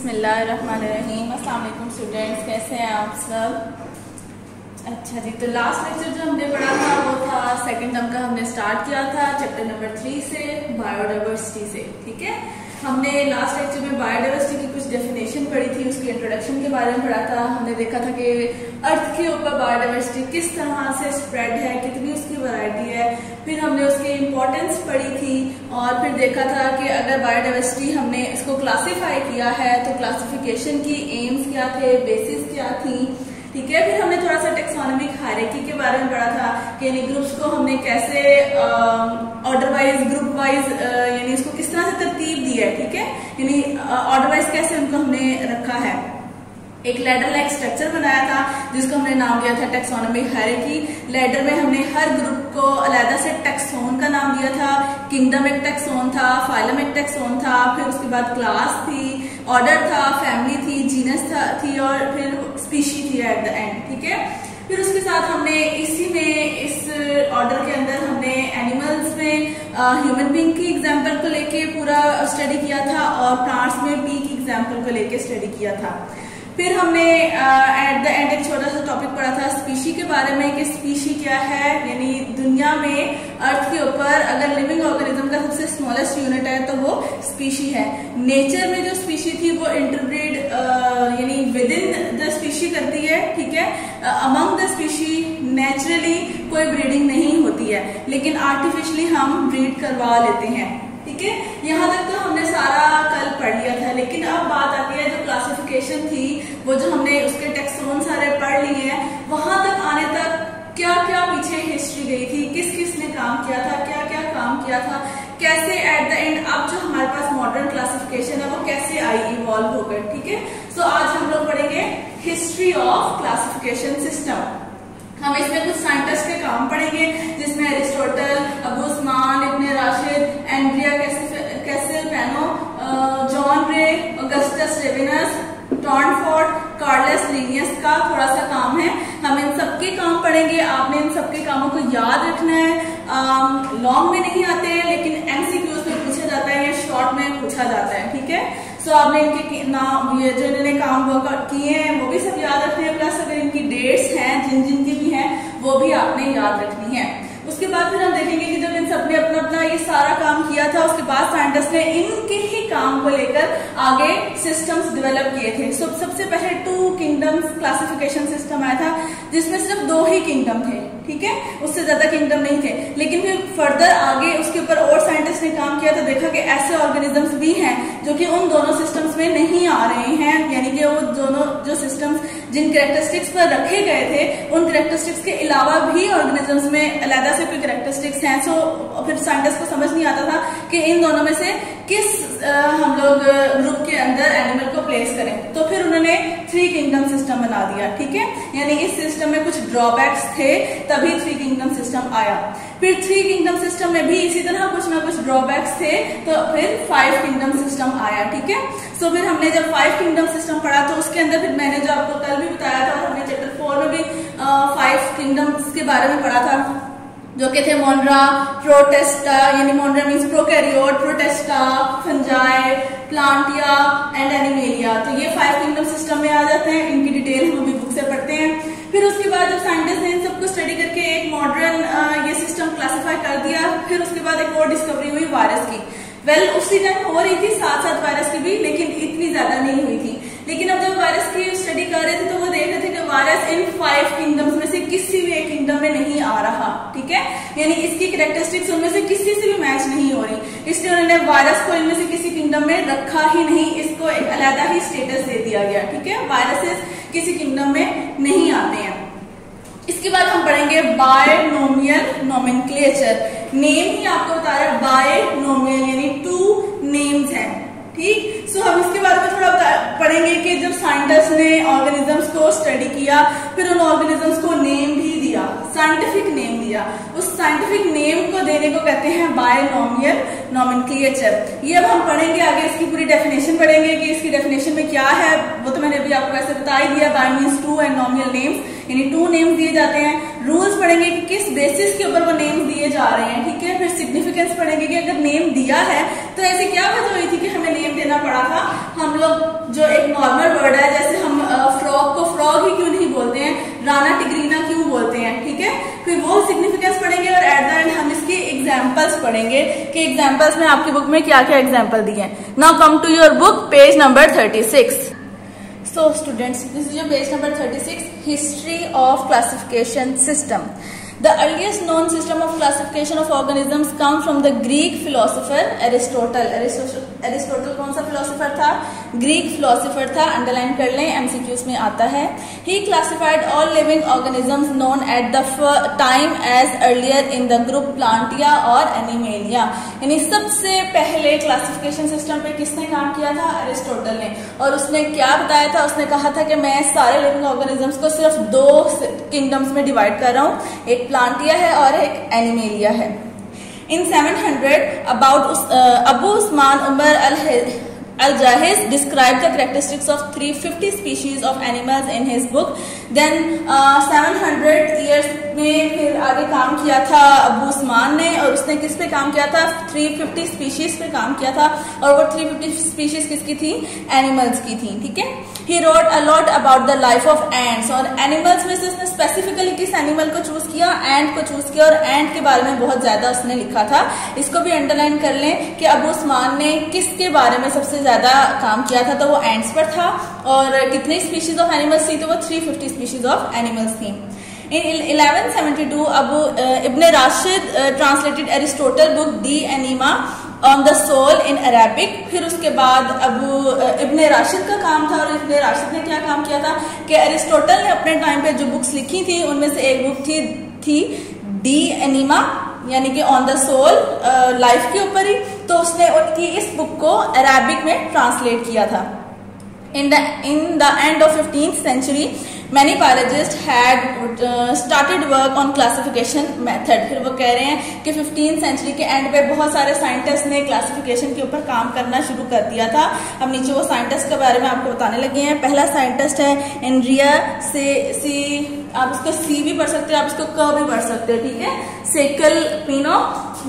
बिस्मिल्लाहिर्रहमानिर्रहीम। अस्सलाम वालेकुम स्टूडेंट्स, कैसे हैं आप सब। अच्छा जी, तो लास्ट लेक्चर जो हमने पढ़ा था वो था सेकंड टर्म का। हमने स्टार्ट किया था चैप्टर नंबर 3 से, बायोडाइवर्सिटी से। ठीक है, हमने लास्ट लेक्चर में बायोडाइवर्सिटी की कुछ डेफिनेशन पढ़ी थी, उसके इंट्रोडक्शन के बारे में पढ़ा था। हमने देखा था कि अर्थ के ऊपर बायोडाइवर्सिटी किस तरह से स्प्रेड है, कितनी उसकी वैरायटी है। फिर हमने उसकी इम्पोर्टेंस पढ़ी थी और फिर देखा था कि अगर बायोडाइवर्सिटी हमने इसको क्लासिफाई किया है तो क्लासिफिकेशन की एम्स क्या थे, बेसिस क्या थी। ठीक है, फिर हमने थोड़ा सा टेक्सोनॉमिक हायरार्की के बारे में पढ़ा था कि यानी ग्रुप्स को हमने कैसे ऑर्डर वाइज, ग्रुप वाइज यानी इसको किस तरह से तरतीब दी है। ठीक है, यानी ऑर्डर वाइज कैसे उनको हमने रखा है। एक लैडर लाइक स्ट्रक्चर बनाया था जिसको हमने नाम दिया था टेक्सोनॉमिक हायरार्की। लैडर में हमने हर ग्रुप को अलग से टैक्सोन का नाम दिया था। किंगडम एक टैक्सोन था, फाइलम एक टैक्सोन था, फिर उसके बाद क्लास थी, ऑर्डर था, फैमिली थी, जीनस थी और फिर स्पीशी थी एट द एंड। ठीक है, फिर उसके साथ हमने इसी में इस ऑर्डर के अंदर हमने एनिमल्स में ह्यूमन बीइंग की एग्जांपल को लेके पूरा स्टडी किया था और प्लांट्स में बी की एग्जांपल को लेके स्टडी किया था। फिर हमने एट द एंड एक छोटा सा टॉपिक पढ़ा था स्पीशी के बारे में कि स्पीशी क्या है। यानी दुनिया में अर्थ के ऊपर अगर लिविंग ऑर्गेनिज्म का सबसे स्मॉलेस्ट यूनिट है तो वो स्पीशी है। नेचर में जो स्पीशी थी वो इंटरब्रीड यानी विद इन द स्पीशी करती है। ठीक है, अमंग द स्पीशी नेचुरली कोई ब्रीडिंग नहीं होती है, लेकिन आर्टिफिशियली हम ब्रीड करवा लेते हैं। ठीक है, यहाँ तक तो हमने सारा कल पढ़ लिया था, लेकिन अब बात आती है जो क्लासिफिकेशन थी, वो जो हमने उसके टेक्सोन सारे पढ़ लिए हैं, वहां तक आने तक क्या क्या पीछे हिस्ट्री गई थी, किस किस ने काम किया था, क्या क्या काम किया था, कैसे एट द एंड अब जो हमारे पास मॉडर्न क्लासिफिकेशन है वो कैसे आई, इवॉल्व होकर। ठीक है, सो आज हम लोग पढ़ेंगे हिस्ट्री ऑफ क्लासिफिकेशन सिस्टम। हम इसमें कुछ साइंटिस्ट के काम पढ़ेंगे जिसमें Aristotle, Abu Usman, Ibn Rashid, Andrea Caesalpino, John Ray, Augustus Rivinus, Tournefort, Carolus Linnaeus का थोड़ा सा काम है। हम इन सबके काम पढ़ेंगे। आपने इन सबके कामों को याद रखना है। लॉन्ग में नहीं आते हैं लेकिन एमसीक्यूज में पूछा जाता है या शॉर्ट में पूछा जाता है। ठीक है, सो आपने इनके नाम, ये जो इन्होंने काम किए हैं वो भी सब याद रखने हैं, प्लस अगर इनकी डेट्स हैं जिन जिन की भी हैं वो भी आपने याद रखनी है। उसके बाद फिर हम देखेंगे कि जब इन सबने अपना अपना ये सारा काम किया था, उसके बाद साइंटिस्ट ने इनके ही काम को लेकर आगे सिस्टम्स डेवलप किए थे। सबसे पहले 2 किंगडम्स क्लासिफिकेशन सिस्टम आया था जिसमें सिर्फ 2 ही किंगडम थे। ठीक है, उससे ज्यादा किंगडम नहीं थे, लेकिन फिर फर्दर आगे उसके ऊपर और साइंटिस्ट ने काम किया तो देखा कि ऐसे ऑर्गेनिजम्स भी हैं जो कि उन दोनों सिस्टम्स में नहीं आ रहे हैं। यानी कि वो दोनों जो सिस्टम्स जिन कैरेक्टरिस्टिक्स पर रखे गए थे उन कैरेक्टरिस्टिक्स के अलावा भी ऑर्गेनिजम्स में अलग से कोई कैरेक्टरिस्टिक्स हैं। सो फिर साइंटिस्ट को समझ नहीं आता था कि इन दोनों में से किस हम लोग ग्रुप के अंदर एनिमल को प्लेस करें, तो फिर उन्होंने 3 किंगडम सिस्टम बना दिया। ठीक है, यानी इस सिस्टम में कुछ ड्रॉबैक्स थे तभी 3 किंगडम सिस्टम आया। फिर 3 किंगडम सिस्टम में भी इसी तरह कुछ ना कुछ ड्रॉबैक्स थे तो फिर 5 किंगडम सिस्टम आया। ठीक है, सो फिर हमने जब 5 किंगडम सिस्टम पढ़ा तो उसके अंदर फिर मैंने जो आपको कल भी बताया था, हमने चैप्टर 4 में भी 5 किंगडम्स के बारे में पढ़ा था जो कि थे मोनरा, प्रोटेस्टा, यानी Monera means prokaryote, Protista, Fungi, Plantae and Animalia. तो ये 5 किंगडम सिस्टम में आ जाते हैं। इनकी डिटेल हम अभी बुक से पढ़ते हैं। फिर उसके बाद जब साइंटिस्ट ने इन सबको स्टडी करके एक मॉडर्न ये सिस्टम क्लासिफाई कर दिया, फिर उसके बाद एक और डिस्कवरी हुई वायरस की। वेल उसी टाइम हो रही थी साथ साथ वायरस की भी, लेकिन इतनी ज्यादा नहीं हुई थी। लेकिन अब जब वायरस की स्टडी कर रहे थे तो वो देख रहे थे कि वायरस इन 5 किंगडम्स में से किसी भी एक किंगडम में नहीं आ रहा। ठीक है, यानी इसकी कैरेक्टरिस्टिक्स उनमें से किसी से भी मैच नहीं हो रही, इसलिए उन्होंने वायरस को इनमें से किसी किंगडम में रखा ही नहीं, इसको एक अलग ही स्टेटस दे दिया गया। ठीक है, वायरसेस किसी किंगडम में नहीं आते हैं। इसके बाद हम पढ़ेंगे बायनोमियल नोमेनक्लेचर। नेम ही आपको बता रहा है बायनोमियल यानी 2 नेम्स हैं। ठीक, सो हम इसके बारे में थोड़ा पढ़ेंगे कि जब साइंटिस्ट ने ऑर्गेनिजम्स को स्टडी किया फिर उन ऑर्गेनिजम्स को नेम भी दिया, साइंटिफिक नेम दिया, उस साइंटिफिक नेम को देने को कहते हैं बायनोमियल नोमेनक्लेचर। ये अब हम पढ़ेंगे आगे, इसकी पूरी डेफिनेशन पढ़ेंगे कि इसकी डेफिनेशन में क्या है। वो तो मैंने अभी आपको वैसे बता ही दिया, बाय मीन्स 2 एंड नोमियल नेम्स यानी 2 नेम्स दिए जाते हैं। रूल्स पढ़ेंगे कि किस बेसिस के ऊपर वो नेम्स दिए जा रहे हैं। ठीक है, फिर सिग्निफिकेंस पढ़ेंगे कि अगर नेम दिया है तो ऐसे क्या वजह हुई थी कि हमें नेम देना पड़ा था। हम लोग जो एक नॉर्मल वर्ड है, जैसे हम फ्रॉग को फ्रॉग ही क्यों नहीं बोलते हैं, राना टिग्रीना क्यों बोलते हैं, ठीक है, फिर वो सिग्निफिकेंस पढ़ेंगे और एट द एंड हम इसकी एग्जांपल्स पढ़ेंगे कि एग्जांपल्स में आपकी बुक में क्या क्या एग्जांपल दिए हैं। Now come to your book, page number 36। So students, this is your page number 36, History of Classification System. The earliest known system of classification of organisms comes from the Greek philosopher Aristotle. Aristotle कौन सा philosopher था? Greek philosopher था, underline कर लें, MCQs में आता है। He classified all living organisms known at the time as earlier in the group Plantia और Animalia. यानी सबसे पहले classification system पे किसने काम किया था? Aristotle ने। और उसने क्या बताया था? उसने कहा था कि मैं सारे living organisms को सिर्फ 2 kingdoms में divide कर रहा हूँ, एक प्लांटिया है और एक एनिमेलिया है। In 700, Abu Usman Umar al-Jahiz described the characteristics of 350 species of animals in his book. Then 700 years में फिर आगे काम किया था अबू उस्मान ने, और उसने किस पे काम किया था? 350 स्पीशीज पे काम किया था, और वो 350 स्पीशीज किसकी थी? एनिमल्स की थी, ठीक है। He wrote a lot about the life of ants, और एनिमल्स में से उसने स्पेसिफिकली किस एनिमल को चूज किया? एंट को चूज किया, और एंट के बारे में बहुत ज्यादा उसने लिखा था। इसको भी अंडरलाइन कर लें कि अबू उस्मान ने किसके बारे में सबसे ज्यादा काम किया था, तो वो एंट्स पर था। और कितनी स्पीशीज ऑफ एनिमल्स थी? तो वो 350 स्पीशीज ऑफ एनिमल्स थी। In 1172, Ibn Rashid translated Aristotle book De Anima on the Soul in Arabic. फिर उसके बाद इब्न राशिद का काम था, और इब्न राशिद ने क्या काम किया था कि अरिस्टोटल ने अपने टाइम पे जो बुक्स लिखी थी उनमें से एक बुक थी डी एनिमा, यानी कि ऑन द सोल, लाइफ के ऊपर ही। तो उसने उनकी इस बुक को अरेबिक में ट्रांसलेट किया था। In the end of 15th century, many biologists had started work on classification method. फिर वो कह रहे हैं कि 15th century के एंड पे बहुत सारे साइंटिस्ट ने क्लासिफिकेशन के ऊपर काम करना शुरू कर दिया था। अब नीचे वो साइंटिस्ट के बारे में आपको बताने लगे हैं। पहला साइंटिस्ट है एनरिया आप इसको सी भी पढ़ सकते हैं, आप इसको क भी पढ़ सकते हैं, ठीक है, सेकल पिनो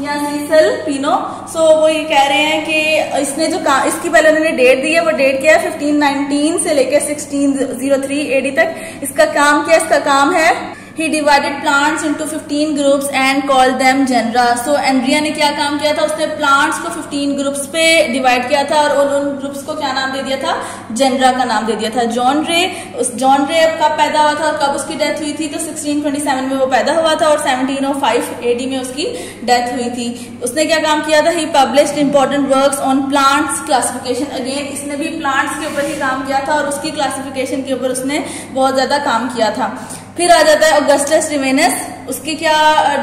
या सीसल पिनो। सो वो ये कह रहे हैं कि इसने जो इसकी पहले उन्होंने डेट दी है, वो डेट क्या है? 1519 से लेकर 1603 AD तक इसका काम क्या? इसका काम है He divided plants into 15 groups and called them genera. So Andrea ने क्या काम किया था? उसने प्लांट्स को 15 ग्रुप्स पे डिवाइड किया था, और उन ग्रुप्स को क्या नाम दे दिया था? जेनरा का नाम दे दिया था। जॉन रे कब पैदा हुआ था और कब उसकी डेथ हुई थी? तो 1627 में वो पैदा हुआ था, और 1705 AD में उसकी डेथ हुई थी। उसने क्या काम किया था? He published important works on plants classification. Again इसने भी प्लांट्स के ऊपर ही काम किया था, और उसकी क्लासिफिकेशन के ऊपर उसने बहुत ज्यादा काम किया था। फिर आ जाता है ऑगस्टस रिवेनस। उसकी क्या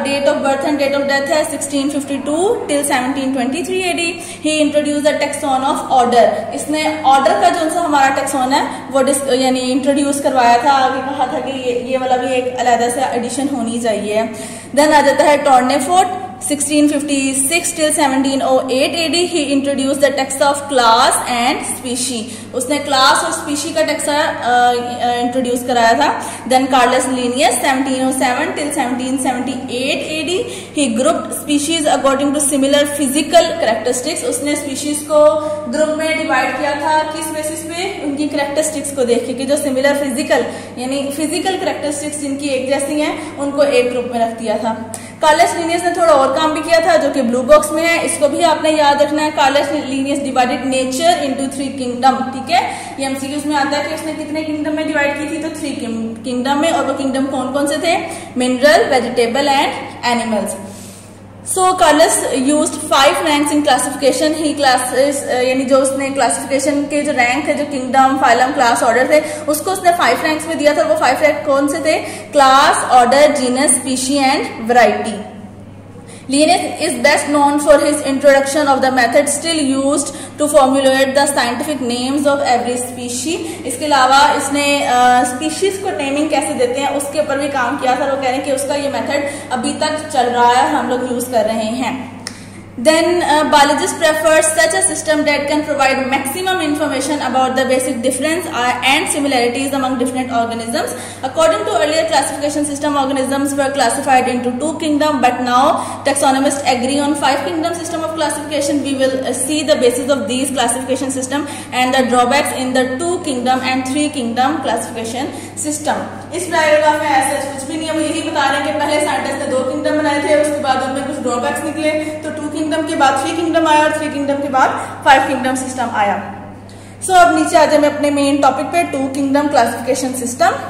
date of birth and date of death है? 1652 till 1723 AD. He introduced the taxon of order. इसने ऑर्डर का जो सा हमारा टेक्सोन है वो यानी इंट्रोड्यूस करवाया था। आगे कहा था कि ये वाला भी एक अलग से एडिशन होनी चाहिए। देन आ जाता है टॉर्नेफोर्ट। 1656 till 1708 AD. He introduced the taxa of class and species. उसने क्लास और स्पीशी का टैक्सा इंट्रोड्यूस कराया था। Then Carolus Linnaeus 1707 till 1778 AD. He grouped species according to similar physical characteristics. उसने स्पीशीज को ग्रुप में डिवाइड किया था किस बेसिस पे? उनकी कैरेक्टरिस्टिक्स को देख के, जो सिमिलर फिजिकल यानी फिजिकल कैरेक्टरिस्टिक्स जिनकी एक जैसी हैं उनको एक ग्रुप में रख दिया था। कार्लस लिनियस ने थोड़ा और काम भी किया था जो कि ब्लू बॉक्स में है, इसको भी आपने याद रखना है। Carolus Linnaeus divided nature into 3 kingdom, ठीक है। ये एमसीक्यूज में आता है कि उसने कितने किंगडम में डिवाइड की थी? तो 3 किंगडम में। और वो किंगडम कौन कौन से थे? Mineral, vegetable and animals. So Carlos used 5 ranks in classification. He classes यानी जो उसने क्लासिफिकेशन के जो रैंक थे, जो किंगडम, फाइलम, क्लास, ऑर्डर थे, उसको उसने 5 रैंक्स में दिया था। वो 5 रैंक कौन से थे? Class, order, genus, species and variety. Linnaeus is best known for his introduction of the method still used to formulate the scientific names of every species. इसके अलावा इसने स्पीशीज को नेमिंग कैसे देते हैं उसके ऊपर भी काम किया था। वो कह रहे हैं कि उसका ये मेथड अभी तक चल रहा है, हम लोग यूज कर रहे हैं। Then biologists prefer such a system that can provide maximum information about the basic difference and similarities among different organisms. According to earlier classification system, organisms were classified into 2 kingdoms, but now taxonomists agree on 5 kingdom system of classification. We will see the basis of these classification system and the drawbacks in the 2 kingdom and 3 kingdom classification system. इस paragraph में ऐसा कुछ भी नहीं, हम यही बता रहे हैं कि पहले साइंटिस्ट ने 2 किंगडम बनाए थे, उसके बाद उनमें कुछ ड्रॉबैक्स निकले, तो 2 किंगडम के बाद 3 किंगडम आया और 3 किंगडम के बाद 5 किंगडम सिस्टम आया। सो अब नीचे आ जाए मैं अपने मेन टॉपिक पे, 2 kingdom classification system.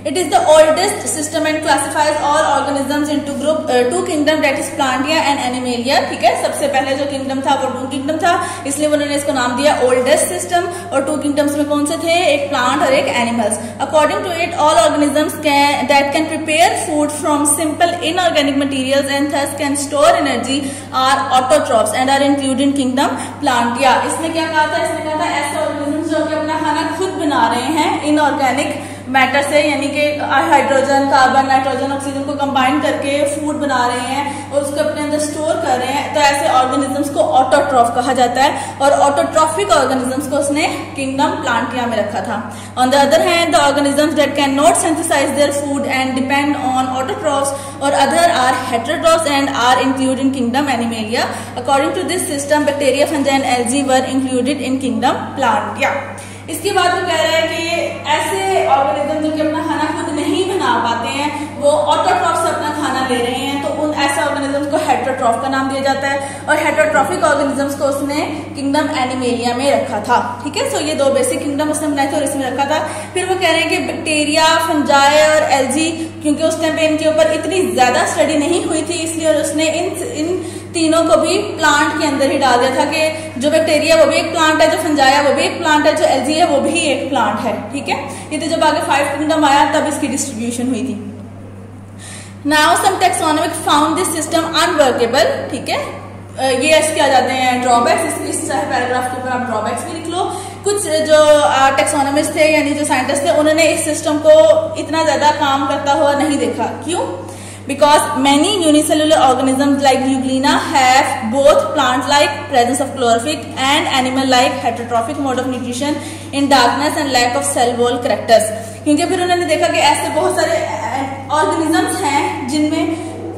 It is the oldest system and classifies all organisms into group 2 kingdom, that is Plantia and Animalia। ठीक है, सबसे पहले जो किंगडम था वो 2 किंगडम था, इसलिए उन्होंने इसको नाम दिया ओल्डेस्ट सिस्टम। और 2 किंगडम्स में कौन से थे, एक प्लांट और एक animals. According to it all organisms that can prepare food from simple inorganic materials and thus can store energy are autotrophs and are included in kingdom Plantia। इसने क्या कहा था, इसने कहा था ऐसे ऑर्गेनिजम्स जो कि अपना खाना खुद बना रहे हैं इनऑर्गेनिक मैटर से, यानी कि हाइड्रोजन, कार्बन, नाइट्रोजन, ऑक्सीजन को कंबाइन करके फूड बना रहे हैं और उसको अपने अंदर स्टोर कर रहे हैं, तो ऐसे ऑर्गेनिजम्स को ऑटोट्रॉफ कहा जाता है। और ऑटोट्रॉफिक ऑर्गेनिजम्स को उसने किंगडम प्लांटिया में रखा था। On the other hand the organisms that can not synthesize their food and depend on autotrophs और other are heterotrophs and are included in kingdom Animalia. According to this system bacteria, fungi and algae were included in kingdom Plantae. इसके बाद वो कह रहे हैं कि ऐसे organism जो कि अपना खाना खुद नहीं बना पाते हैं, वो ऑटोट्रॉफ से अपना खाना ले रहे हैं, तो उन ऐसे ऑर्गेनिजम्स को हेटेरोट्रॉफ का नाम दिया जाता है। और हेटेरोट्रॉफिक ऑर्गेनिजम्स को उसने किंगडम एनिमेलिया में रखा था। ठीक है, सो ये 2 बेसिक किंगडम उसने बनाए थे और इसमें रखा था। फिर वो कह रहे हैं कि बैक्टीरिया, फंजाई और एल्गी, क्योंकि उस टाइम पे इनके ऊपर इतनी ज्यादा स्टडी नहीं हुई थी, इसलिए उसने इन तीनों को भी प्लांट के अंदर ही डाल दिया था कि जो बैक्टीरिया वो भी एक प्लांट है, जो फंजाई वो भी एक प्लांट है, जो एल्गी है वो भी एक प्लांट है। ठीक है, ये तो जब आगे 5 किंगडम आया तब इसकी डिस्ट्रीब्यूशन हुई थी। Now some taxonomic found this system unworkable. ठीक है, ये इसके आ जाते हैं ड्रॉबैक्स। इस पैराग्राफ के ऊपर आप ड्रॉबैक्स भी लिख लो। कुछ जो टैक्सोनॉमिस्ट थे यानी जो साइंटिस्ट थे, उन्होंने इस सिस्टम को इतना ज्यादा काम करता हुआ नहीं देखा। क्यों? Because many unicellular organisms like Euglena have both plant-like presence of chlorophyll and animal-like heterotrophic mode of nutrition in darkness and lack of cell wall characters। क्योंकि फिर उन्होंने देखा कि ऐसे बहुत सारे ऑर्गेनिजम्स हैं जिनमें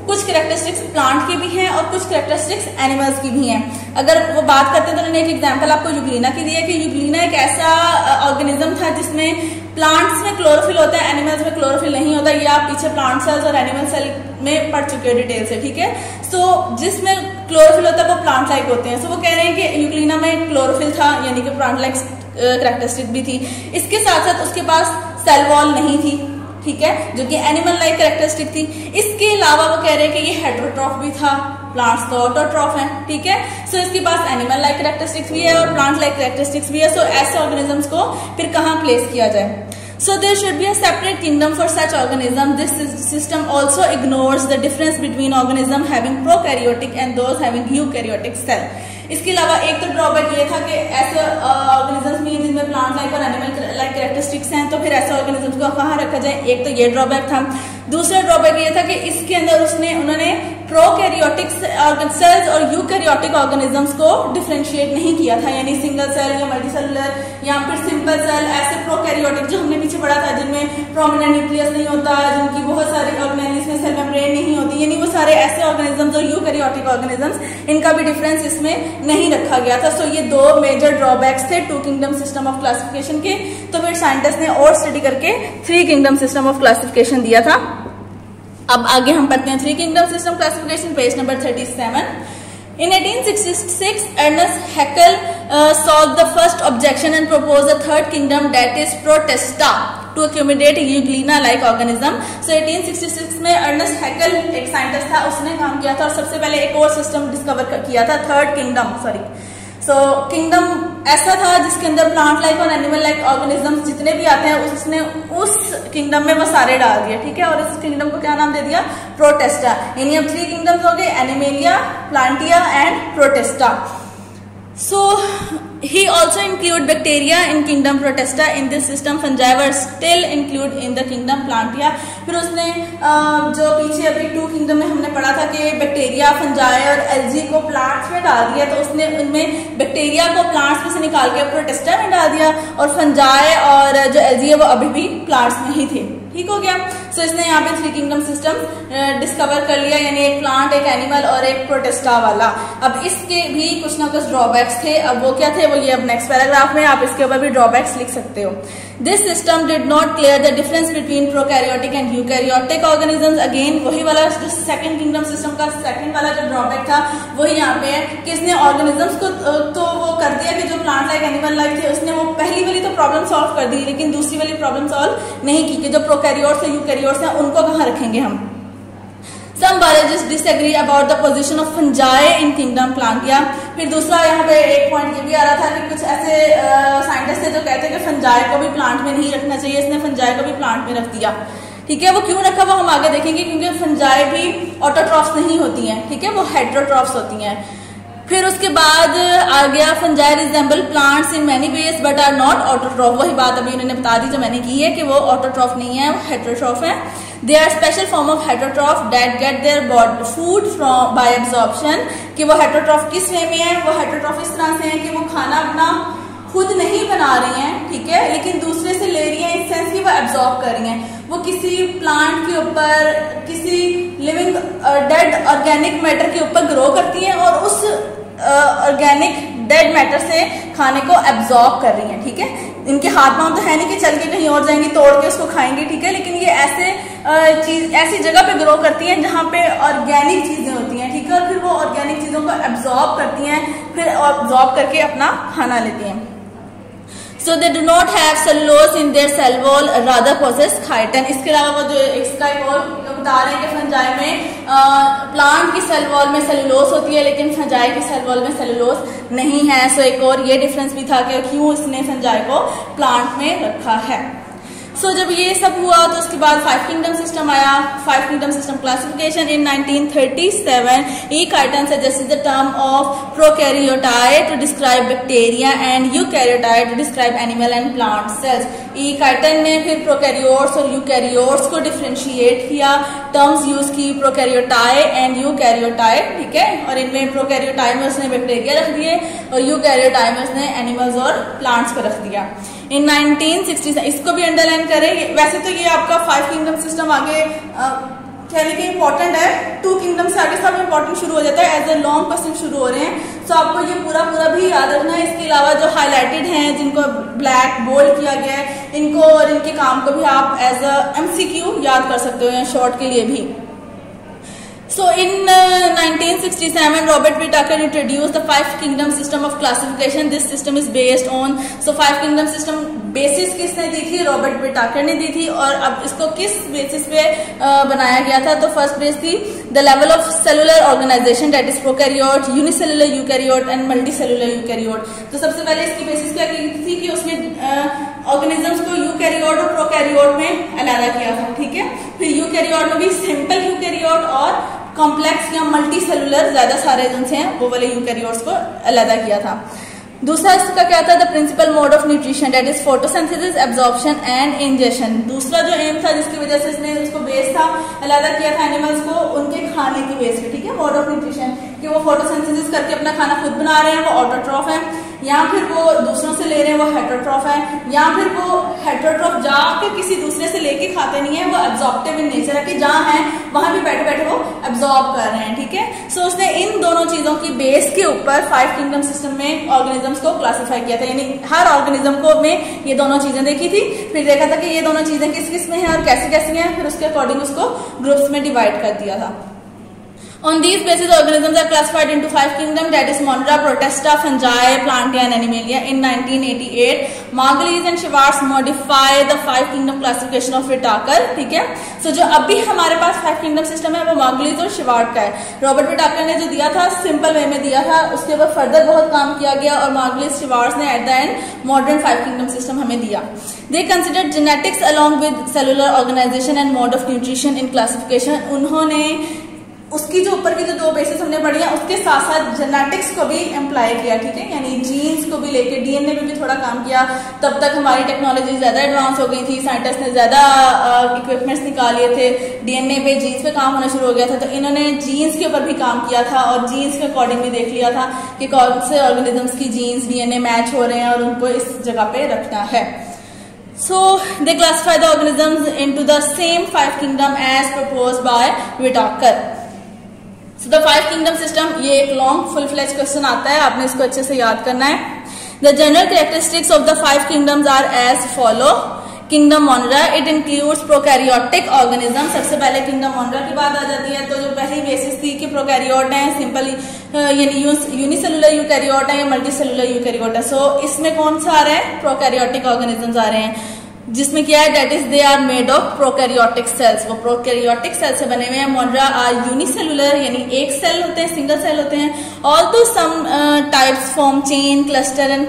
कुछ कैरेक्टरिस्टिक्स प्लांट के भी हैं और कुछ कैरेक्टरिस्टिक्स एनिमल्स की भी हैं। अगर वो बात करते हैं तो उन्होंने एक एग्जांपल आपको यूग्लिना की दिया कि यूग्लिना एक ऐसा ऑर्गेनिज्म था जिसमें प्लांट्स में क्लोरोफिल होता है, एनिमल्स में क्लोरोफिल नहीं होता। ये आप पीछे प्लांट सेल्स और एनिमल सेल में पढ़ चुके हो डिटेल से। ठीक है, सो जिसमें क्लोरोफिल होता है वो प्लांट लाइक होते हैं। सो वो कह रहे हैं कि यूग्लिना में क्लोरोफिल था, यानी कि प्लांट लाइक कैरेक्टरिस्टिक भी थी। इसके साथ साथ उसके पास सेल वॉल नहीं थी, ठीक है, जो कि एनिमल लाइक कैरेक्टरिस्टिक थी। इसके अलावा वो कह रहे हैं कि ये हेटेरोट्रॉफ भी था, प्लांट्स तो ऑटोट्रॉफ हैं। ठीक है, सो इसके पास एनिमल लाइक कैरेक्टरिस्टिक्स भी है और प्लांट लाइक कैरेक्टरिस्टिक्स भी है। सो ऐसे ऑर्गेनिजम्स को फिर कहाँ प्लेस किया जाए? So there should be a separate kingdom for such organism. This system also ignores the difference between organism having prokaryotic and those having eukaryotic cell. इसके अलावा एक तो ड्रॉबैक ये था कि ऐसे ऑर्गेनिजम्स में जिनमें प्लांट लाइक और एनिमल लाइक कैरेक्टरिस्टिक्स हैं, तो फिर ऐसे ऑर्गेनिजम्स को कहाँ रखा जाए? एक तो ये ड्रॉबैक था। दूसरा ड्रॉबैक ये था कि इसके अंदर उन्होंने प्रोकैरियोटिक सेल्स और यूकैरियोटिक ऑर्गेनिजम्स को डिफरेंशिएट नहीं किया था, यानी सिंगल सेल या मल्टीसेलुलर या फिर सिंपल सेल। ऐसे प्रोकैरियोटिक जो हमने पीछे पढ़ा था जिनमें प्रोमिनेंट न्यूक्लियस नहीं होता, जिनकी बहुत सारी ऑर्गेनेल्स में सेल मेम्ब्रेन नहीं होती, यानी वो सारे ऐसे ऑर्गेनिजम्स और यूकैरियोटिक ऑर्गेनिजम्स, इनका भी डिफरेंस इसमें नहीं रखा गया था। सो ये 2 मेजर ड्रॉबैक्स थे 2 किंगडम सिस्टम ऑफ क्लासिफिकेशन के। तो फिर साइंटिस्ट ने और स्टडी करके 3 किंगडम सिस्टम ऑफ क्लासिफिकेशन दिया था। अब आगे हम पढ़ते हैं 3 kingdom system classification, page number 37। In 1866, Ernest Haeckel solved the first objection and proposed a third kingdom, that is Protista, to accommodate Euglena-like organism. So 1866 में Ernest Haeckel एक scientist था, उसने काम किया था और सबसे पहले एक और सिस्टम डिस्कवर किया था, थर्ड किंगडम। सो किंगडम ऐसा था जिसके अंदर प्लांट लाइक और एनिमल लाइक ऑर्गेनिजम्स जितने भी आते हैं उसने उस किंगडम में वो सारे डाल दिए। ठीक है, और इस किंगडम को क्या नाम दे दिया? प्रोटेस्टा। यानी अब 3 किंगडम्स हो गए, Animalia, Plantae and Protista. So he also include bacteria in kingdom Protista. In this system fungi were still included in the kingdom Plantia. फिर उसने जो पीछे अभी 2 किंगडम में हमने पढ़ा था कि बैक्टीरिया, फंजाई और एल्जी को प्लांट्स में डाल दिया, तो उसने उनमें बैक्टीरिया को प्लांट्स में से निकाल के प्रोटेस्टा में डाल दिया और फंजाई और जो एल्जी है वो अभी भी प्लांट्स में ही थे। ठीक हो गया। सो इसने यहाँ पे 3 किंगडम सिस्टम डिस्कवर कर लिया, यानी एक प्लांट, एक एनिमल और एक प्रोटेस्टा वाला। अब इसके भी कुछ ना कुछ ड्रॉबैक्स थे। अब वो क्या थे, वो ये अब नेक्स्ट पैराग्राफ में आप इसके ऊपर भी ड्रॉबैक्स लिख सकते हो। This system did not clear the difference between prokaryotic and eukaryotic organisms. Again वही वाला जो सेकंड किंगडम सिस्टम का सेकंड वाला जो ड्रॉबैक था वही यहाँ पे है कि इसने ऑर्गेनिजम्स को तो वो कर दिया कि जो प्लांट लाइक, एनिमल लाइक थे, उसने वो पहली वाली तो प्रॉब्लम सॉल्व कर दी, लेकिन दूसरी वाली प्रॉब्लम सॉल्व नहीं की कि जो प्रोकैरियोट्स और यूकैरियोट्स हैं उनको कहाँ रखेंगे हम। Some biologists disagree about the position of fungi in kingdom Plantia. फिर दूसरा यहाँ पे एक पॉइंट ये भी आ रहा था कि कुछ ऐसे साइंटिस्ट थे जो कहते हैं कि फंजाई को भी प्लांट में नहीं रखना चाहिए, इसने फंजाई को भी प्लांट में रख दिया। ठीक है, वो क्यों रखा वो हम आगे देखेंगे, क्योंकि फंजाई भी ऑटोट्रॉफ्स नहीं होती हैं। ठीक है, वो हेटेरोट्रॉफ्स होती हैं। फिर उसके बाद आ गया fungi resemble plants in many ways but are not autotroph. वही बात अभी उन्होंने बता दी जो मैंने की है कि वो ऑटोट्रॉफ नहीं है, वो हेटेरोट्रॉफ है। They are special form of heterotroph that get their food from by absorption. कि वो हेटेरोट्रॉफ किस वे में है, वो हेटेरोट्रॉफ इस तरह से है कि वो खाना अपना खुद नहीं बना रही हैं, ठीक है, लेकिन दूसरे से ले रही हैं, इस सेंस की वो एब्जॉर्ब कर रही हैं। वो किसी प्लांट के ऊपर, किसी लिविंग डेड ऑर्गेनिक मैटर के ऊपर ग्रो करती हैं और उस ऑर्गेनिक डेड मैटर से खाने को एब्जॉर्ब कर रही हैं। ठीक है, इनके हाथ पांव तो है नहीं कि चल के कहीं और जाएंगी, तोड़ के उसको खाएंगी। ठीक है, लेकिन ये ऐसी जगह पे ग्रो करती हैं जहां पे ऑर्गेनिक चीजें होती हैं। ठीक है, और फिर वो ऑर्गेनिक चीजों को एब्जॉर्ब करती हैं, फिर एब्जॉर्ब करके अपना खाना लेती हैं। So they do not have cellulose in their cell wall, rather possess chitin. इसके अलावा वो जो एक्स्ट्रा एक और बता रहे हैं कि फंजाई में प्लांट की सेल वॉल में सेलुलोज होती है, लेकिन फंजाई की सेल वॉल में सेलुलोज नहीं है। सो एक और ये डिफरेंस भी था कि क्यों इसने फंजाई को प्लांट में रखा है। सो जब ये सब हुआ तो उसके बाद 5 किंगडम सिस्टम आया। 5 kingdom system classification in 1937 E. Crichton suggested the term of prokaryote to describe bacteria and eukaryote to describe animal and plant cells. E. Crichton ने फिर प्रोकैरियोट्स और यूकैरियोट्स को डिफरेंशिएट किया, टर्म्स यूज की प्रोकैरियोटाई and यूकैरियोटाई। ठीक है, और इनमें प्रोकैरियोटाई में उसने बैक्टीरिया रख दिए और यूकैरियोटाई में उसने एनिमल्स और प्लांट्स को रख दिया। इन 1960 इसको भी अंडरलाइन करें। वैसे तो ये आपका 5 किंगडम सिस्टम आगे कहने के इम्पोर्टेंट है, 2 किंगडम से आगे सब इम्पोर्टेंट शुरू हो जाता है, एज ए लॉन्ग क्वेश्चन शुरू हो रहे हैं। सो आपको ये पूरा भी याद रखना है। इसके अलावा जो हाईलाइटेड हैं, जिनको ब्लैक बोल्ड किया गया है, इनको और इनके काम को भी आप एज अ MCQ याद कर सकते हो, या शॉर्ट के लिए भी। So in 1967, Robert Whittaker introduced the 5 kingdom system of classification. This system is based on, so 5 kingdom system basis किसने दी थी, रॉबर्ट विटाकर ने दी थी। और अब इसको किस बेसिस पे बनाया गया था, तो फर्स्ट बेस थी the level of cellular organization that is prokaryote, unicellular eukaryote and multicellular eukaryote. तो सबसे पहले इसकी बेसिस क्या की थी कि उसने ऑर्गेनिजम्स को यूकैरियोट और प्रोकैरियोट में अलग किया था। ठीक है, फिर यूकैरियोट में भी सिंपल यूकैरियोट और कॉम्प्लेक्स या मल्टी सेलुलर ज्यादा सारे जिनसे हैं वो वाले यूकैरियोट्स को अलग किया था। दूसरा इसका क्या था, the principal mode of nutrition that is photosynthesis, absorption and injection. दूसरा जो एम था जिसकी वजह से इसने उसको बेस था अलग किया था एनिमल्स को, उनके खाने की बेस पे। ठीक है, मोड ऑफ न्यूट्रिशन कि वो फोटोसिंथेसिस करके अपना खाना खुद बना रहे हैं, वो ऑटोट्रॉफ है, या फिर वो दूसरों से ले रहे हैं, वो हेटेरोट्रॉफ है, या फिर वो हेटेरोट्रॉफ जाके किसी दूसरे से लेके खाते नहीं है, वो एब्जॉर्प्टिव इन नेचर है कि जहां है वहां भी बैठे बैठे वो एब्जॉर्ब कर रहे हैं। ठीक है, सो उसने इन दोनों चीजों की बेस के ऊपर 5 किंगडम सिस्टम में ऑर्गेनिजम्स को क्लासिफाई किया था, यानी हर ऑर्गेनिज्म को में ये दोनों चीजें देखी थी, फिर देखा था कि ये दोनों चीजें किस किस में है और कैसी कैसी हैं, फिर उसके अकॉर्डिंग उसको ग्रुप्स में डिवाइड कर दिया था। On these bases, organisms are classified into 5 kingdoms, that is Monera, Protista, Fungi, Plantae and Animalia. In 1988, Margulies and Schwartz modify the 5 kingdom classification of Whittaker. ठीक है, so जो अभी हमारे पास 5 kingdom system है वो Margulies और Schwartz का है। रॉबर्ट विटाकर ने जो दिया था सिंपल वे में दिया था, उसके ऊपर फर्दर बहुत काम किया गया और Margulies Schwartz ने at the end modern 5 kingdom system हमें दिया। They considered genetics along with cellular organization and mode of nutrition in classification. उन्होंने उसकी जो ऊपर की जो 2 बेसिस हमने पढ़ी है उसके साथ साथ जेनेटिक्स को भी एम्प्लॉय किया, ठीक है, यानी जीन्स को भी लेके डीएनए पे भी थोड़ा काम किया। तब तक हमारी टेक्नोलॉजी ज्यादा एडवांस हो गई थी, साइंटिस्ट ने ज्यादा इक्विपमेंट्स निकाल लिए थे, डीएनए पे जीन्स पे काम होना शुरू हो गया था, तो इन्होंने जीन्स के ऊपर भी काम किया था और जीन्स के अकॉर्डिंग भी देख लिया था कि कौन से ऑर्गेनिजम्स की जीन्स डीएनए मैच हो रहे हैं और उनको इस जगह पे रखना है। So they classify the organisms into the same 5 kingdom as proposed by Whitaker. So the 5 kingdom system, ये एक लॉन्ग फुल फ्लेज क्वेश्चन आता है, आपने इसको अच्छे से याद करना है। The general characteristics of the 5 kingdoms are as follow. Kingdom मोनरा, it includes prokaryotic organism. सबसे पहले किंगडम मोनरा की बात आ जाती है, तो जो पहली बेसिस थी कि प्रोकैरियोट है, सिंपल यानी यूनिसेलुलर यूकैरियोट है या मल्टीसेलुलर यूकैरियोट है। सो इसमें कौन सा आ रहा है? प्रोकैरियोटिक ऑर्गेनिजम्स आ रहे हैं, जिसमें क्या है, that is they are made of prokaryotic cells. वो प्रोकैरियोटिक सेल से बने हुए हैं। मोनरा आर यूनिसेलुलर, यानी एक सेल होते हैं, सिंगल सेल होते हैं। Although some types form chain, cluster and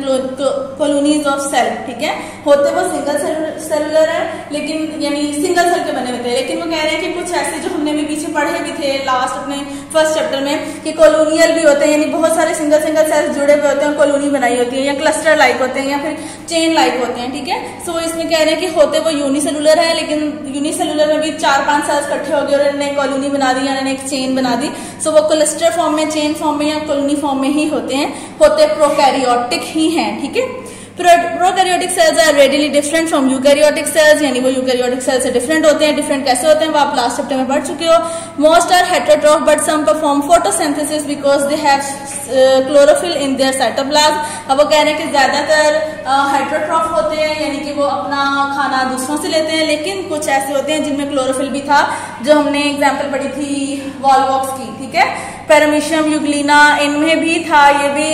colonies of cell, ठीक है, होते वो सिंगल सेलुलर है, लेकिन यानी सिंगल सेल के बने हुए थे। लेकिन वो कह रहे हैं कि कुछ ऐसे जो हमने भी पीछे पढ़े भी थे लास्ट अपने फर्स्ट चैप्टर में, कि कॉलोनियल भी होते हैं, यानी बहुत सारे सिंगल सेल्स जुड़े हुए होते हैं, कॉलोनी बनाई होती है, या क्लस्टर लाइक होते हैं, या फिर चेन लाइक होते हैं, ठीक है। सो इसमें कह रहे हैं कि होते वो यूनिसेलुलर है, लेकिन यूनिसेलुलर में भी 4-5 सेल्स इकट्ठे हो गए और इन्होंने कॉलोनी बना दी, यानी एक चेन बना दी। सो वो क्लस्टर फॉर्म में, चेन फॉर्म में या कॉलोनी फॉर्म में ही होते हैं, होते प्रोकैरियोटिक ही हैं, ठीक है। Prokaryotic cells are readily different from eukaryotic cells, यानी वो यूकैरियोटिक सेल्स से डिफरेंट होते हैं। डिफरेंट कैसे होते हैं वो आप लास्ट चैप्टर में पढ़ चुके हो। Most are heterotroph but some perform photosynthesis because they have chlorophyll in their cytoplasm. अब वो कह रहे हैं कि ज्यादातर हेटेरोट्रॉफ होते हैं, यानी कि वो अपना खाना दूसरों से लेते हैं, लेकिन कुछ ऐसे होते हैं जिनमें क्लोरोफिल भी था, जो हमने एग्जाम्पल पढ़ी थी वॉलवॉक्स की, ठीक है। पैरामीशियम, यूग्लिना, इनमें भी था, ये भी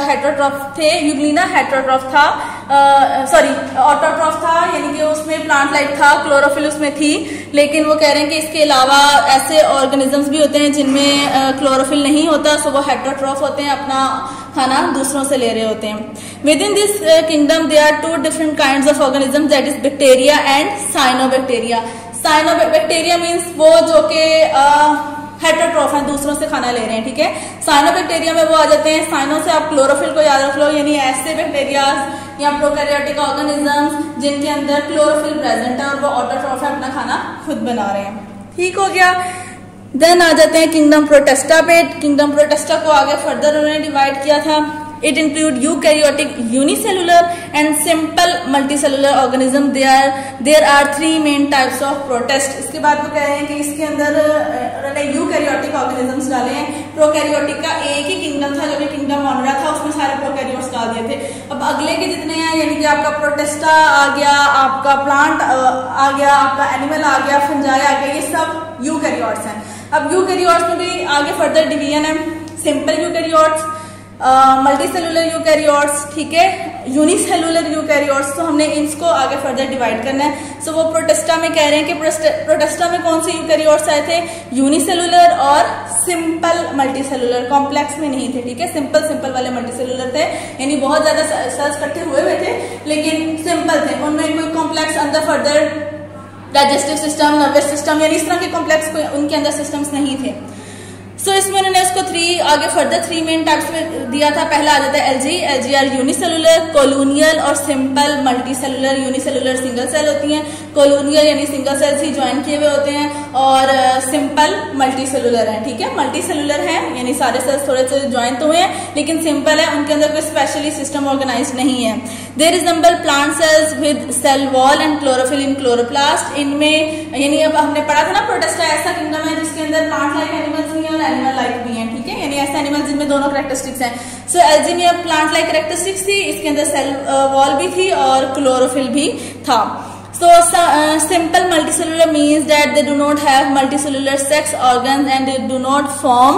हेटेरोट्रॉफ थे। यूग्लिना हेटेरोट्रॉफ था, सॉरी ऑटोट्रॉफ था, यानी कि उसमें प्लांट लाइफ था, क्लोरोफिल उसमें थी। लेकिन वो कह रहे हैं कि इसके अलावा ऐसे ऑर्गेनिजम्स भी होते हैं जिनमें क्लोरोफिल नहीं होता, सो वो हेटेरोट्रॉफ होते हैं, अपना खाना दूसरों से ले रहे होते हैं। Within this kingdom there are 2 different kinds of organism, that is bacteria and cyanobacteria. Cyanobacteria means वो जो कि हेटेरोट्रॉफ है, दूसरों से खाना ले रहे हैं, ठीक है। साइनोबैक्टीरिया में वो आ जाते हैं, साइनो से आप क्लोरोफिल को याद रख लो, यानी ऐसे बैक्टीरियाज या प्रोकैरियोटिक ऑर्गेनिजम्स जिनके अंदर क्लोरोफिल प्रेजेंट है और वो ऑटोट्रॉफ है, अपना खाना खुद बना रहे हैं, ठीक हो गया। देन आ जाते हैं किंगडम प्रोटेस्टा पे। किंगडम प्रोटेस्टा को आगे फर्दर उन्होंने डिवाइड किया था। It include eukaryotic unicellular and simple multicellular organism. There are 3 main types of protist. इसके बाद वो कह रहे हैं कि इसके अंदर उन्होंने यूकैरियोटिक ऑर्गेनिजम्स डाले हैं। प्रोकैरियोटिक का एक ही किंगडम था जो कि किंगडम मोनरा था, उसमें सारे प्रोकैरियोट्स डाल दिए थे। अब अगले के जितने हैं, यानी कि आपका प्रोटेस्टा आ गया, आपका प्लांट आ गया, आपका एनिमल आ गया, फंजाई आ गया, ये सब यूकैरियोट्स हैं। अब यूकैरियोट्स में भी आगे फर्दर डिवीजन है, सिंपल यूकैरियोट्स, मल्टीसेलुलर यूकैरियोट्स, ठीक है, यूनिसेलुलर यूकैरियोट्स। तो हमने इसको आगे फर्दर डिवाइड करना है। सो वो प्रोटेस्टा में कह रहे हैं कि प्रोटेस्टा में कौन से यूकैरियोट्स आए थे? यूनिसेलुलर और सिंपल मल्टीसेलुलर, कॉम्प्लेक्स में नहीं थे, ठीक है। सिंपल वाले मल्टीसेलुलर थे, यानी बहुत ज्यादा सेल्स इकट्ठे हुए थे, लेकिन सिंपल थे, उनमें कोई कॉम्प्लेक्स अंदर further digestive system, nervous system, यानी इस तरह के कॉम्प्लेक्स उनके अंदर सिस्टम्स नहीं थे। सो इसमें उन्होंने उसको आगे फर्दर 3 मेन टाइप्स में दिया था। पहला आ जाता है एलजी आर यूनिसेलुलर, कॉलोनियल और simple multicellular. Unicellular single cell होती हैं, कॉलोनियल यानी सिंगल सेल्स ही ज्वाइन किए हुए होते हैं, और सिंपल मल्टीसेलुलर है, ठीक है। मल्टीसेलुलर है यानी सारे सेल्स थोड़े से ज्वाइन तो हुए हैं, लेकिन सिंपल है, उनके अंदर कोई स्पेशली सिस्टम ऑर्गेनाइज नहीं है। Their resemble plant cells with cell wall and chlorophyll in chloroplast. इनमें यानी अब हमने पढ़ा था ना, प्रोटेस्टा ऐसा किंगडम है जिसके अंदर प्लांट लाइक एनिमल्स भी हैं और एनिमल लाइक भी हैं, ठीक है, यानी ऐसे एनिमल्स जिनमें दोनों कैरेक्टरिस्टिक्स हैं। सो एल्जी में प्लांट लाइक कैरेक्टरिस्टिक्स थी, इसके अंदर सेल वॉल भी थी और क्लोरोफिल भी था। So simple multicellular means that they do not have multicellular sex organs and they do not form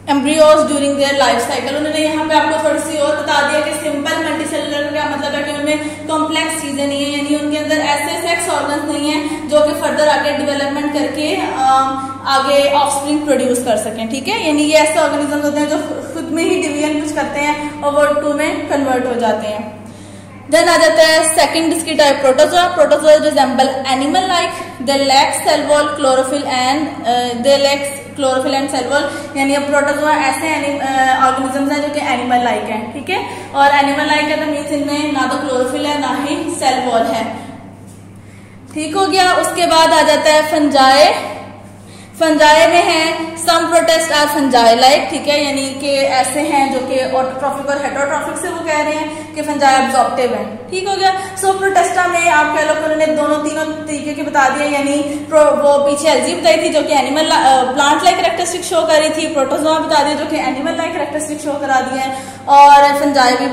embryos during their life cycle। उन्होंने यहाँ पे आपको थोड़ी सी और बता दिया कि सिंपल मल्टीसेलुलर का क्या मतलब है कि उनमें कॉम्प्लेक्स चीजें नहीं है, यानी उनके अंदर ऐसे सेक्स ऑर्गन्स नहीं है जो कि फर्दर आगे डेवलपमेंट करके आगे ऑफस्प्रिंग प्रोड्यूस कर सकें, ठीक है। यानी ये ऐसे ऑर्गेनिजम्स होते हैं जो खुद में ही डिवीजन कुछ करते हैं और वो 2 में कन्वर्ट हो जाते हैं। देन आ जाता है सेकंड इसकी type protozoa. Protozoa resemble animal like, they lack cell wall, chlorophyll and cell wall. यानी अब प्रोटोजोआ ऐसे ऑर्गेनिजम्स हैं जो कि एनिमल लाइक हैं, ठीक है। और एनिमल लाइक है तो मीन्स इनमें ना तो क्लोरोफिल है ना ही सेल वॉल है, ठीक हो गया। उसके बाद आ जाता है फंजाई। फंजाई में है सम प्रोटेस्ट आर फंजाई लाइक, ठीक है, यानी कि ऐसे हैं जो कि ऑटोट्रॉफिक और हेटेरोट्रॉफिक से वो कह रहे हैं कि फंजाई एब्जॉर्प्टिव है, ठीक हो गया। सो प्रोटेस्टा में आप कह लो कि उन्होंने तीनों तरीके के बता दिए, यानी वो पीछे एल्जी बताई थी जो कि animal plant like characteristic show कर रही थी, प्रोटोजोआ बता दिए जो कि एनिमल लाइक कैरेक्टरिस्टिक शो करा दिए हैं, और फंजाई भी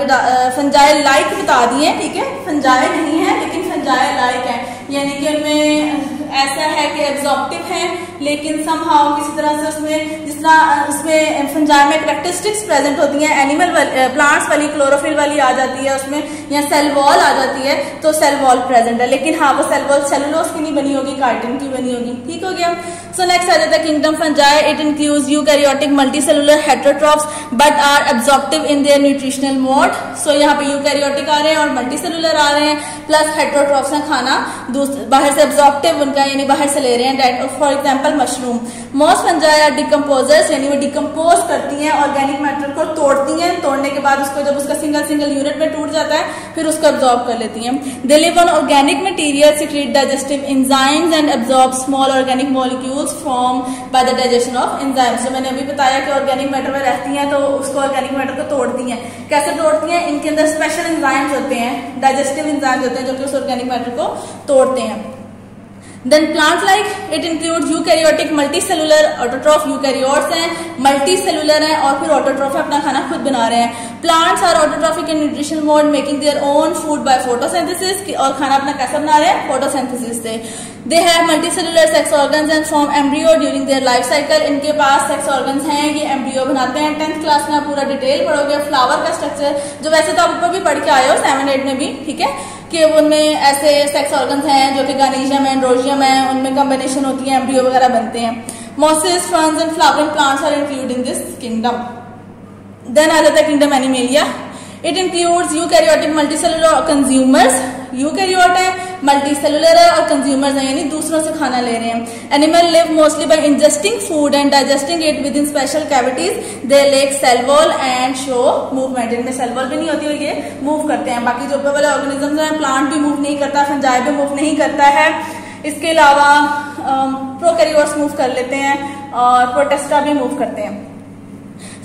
फंजाई लाइक बता दिए, ठीक है। फंजाई नहीं है लेकिन फंजाई लाइक है, यानी कि उनमें ऐसा है कि एब्जॉर्प्टिव है लेकिन समहाउ किसी तरह से उसमें जिस तरह उसमें फंजाई में कैरेक्टरिस्टिक्स प्रेजेंट होती हैं एनिमल प्लांट्स वाली, क्लोरोफिल वाली आ जाती है उसमें, या सेल वॉल आ जाती है, तो सेल वॉल प्रेजेंट है, लेकिन हाँ वो सेल वॉल सेलुलोज की नहीं बनी होगी, काइटिन की बनी होगी, ठीक हो गया। सो नेक्स्ट आ जाता है kingdom fungi. It includes eukaryotic multicellular heterotrophs but are absorptive in their nutritional mode. So यहाँ पे यूकैरियोटिक आ रहे हैं और मल्टीसेलुलर आ रहे हैं, प्लस हेटेरोट्रॉफ्स हैं, खाना बाहर से एब्जॉर्प्टिव उनका यानी बाहर से ले रहे हैं, for example mushroom. Most fungi are decomposers, यानी वो डिकम्पोज करती हैं, ऑर्गेनिक मैटर को तोड़ती हैं, तोड़ने के बाद उसको जब उसका सिंगल यूनिट में टूट जाता है फिर उसको एब्जॉर्ब कर लेती हैं। They live on organic material, secret digestive enzymes and absorb small organic molecules from by the digestion of enzymes. जो मैंने अभी बताया कि ऑर्गेनिक मैटर में रहती हैं तो उसको ऑर्गेनिक मैटर को तोड़ती हैं। कैसे तोड़ती हैं? इनके अंदर स्पेशल एंजाइम्स होते हैं, डाइजेस्टिव एंजाइम्स होते हैं जो कि उस ऑर्गेनिक मैटर को तोड़ते हैं। Then plant like it includes eukaryotic multicellular autotroph, eukaryotes हैं, मल्टीसेलुलर हैं और फिर ऑटोट्रॉफ अपना खाना खुद बना रहे हैं। Plants are autotrophic in nutrition mode making their own food by photosynthesis, और खाना अपना कैसे बना रहे हैं? फोटोसिंथेसिस से। They have multicellular sex organs and form embryo during their life cycle. इनके पास सेक्स ऑर्गन्स हैं, ये एम्ब्रियो बनाते हैं। 10th क्लास में आप पूरा डिटेल पढ़ोगे फ्लावर का स्ट्रक्चर, जो वैसे तो आप ऊपर भी पढ़ के आए हो 7-8 में भी, ठीक है, कि उनमें ऐसे सेक्स ऑर्गन्स हैं जो कि गार्निशियम है, एंड्रोशियम है, उनमें कॉम्बिनेशन होती है, एम्ब्रियो वगैरह बनते हैं। Mosses, ferns and flowering plants are included in this kingdom. Then आ जाता है kingdom Animalia. It includes eukaryotic multicellular consumers, eukaryote है, मल्टीसेलुलर है और कंज्यूमर्स हैं, यानी दूसरों से खाना ले रहे हैं। Animal live mostly by ingesting food and digesting it within special cavities. They lack cell wall and show movement. इनमें सेल वॉल भी नहीं होती और ये मूव करते हैं। बाकी जो ऊपर वाले ऑर्गेनिजम्स हैं, प्लांट भी मूव नहीं करता, फंजाई भी मूव नहीं करता है। इसके अलावा प्रोकैरियोट्स मूव कर लेते हैं और प्रोटेस्टा भी मूव करते हैं।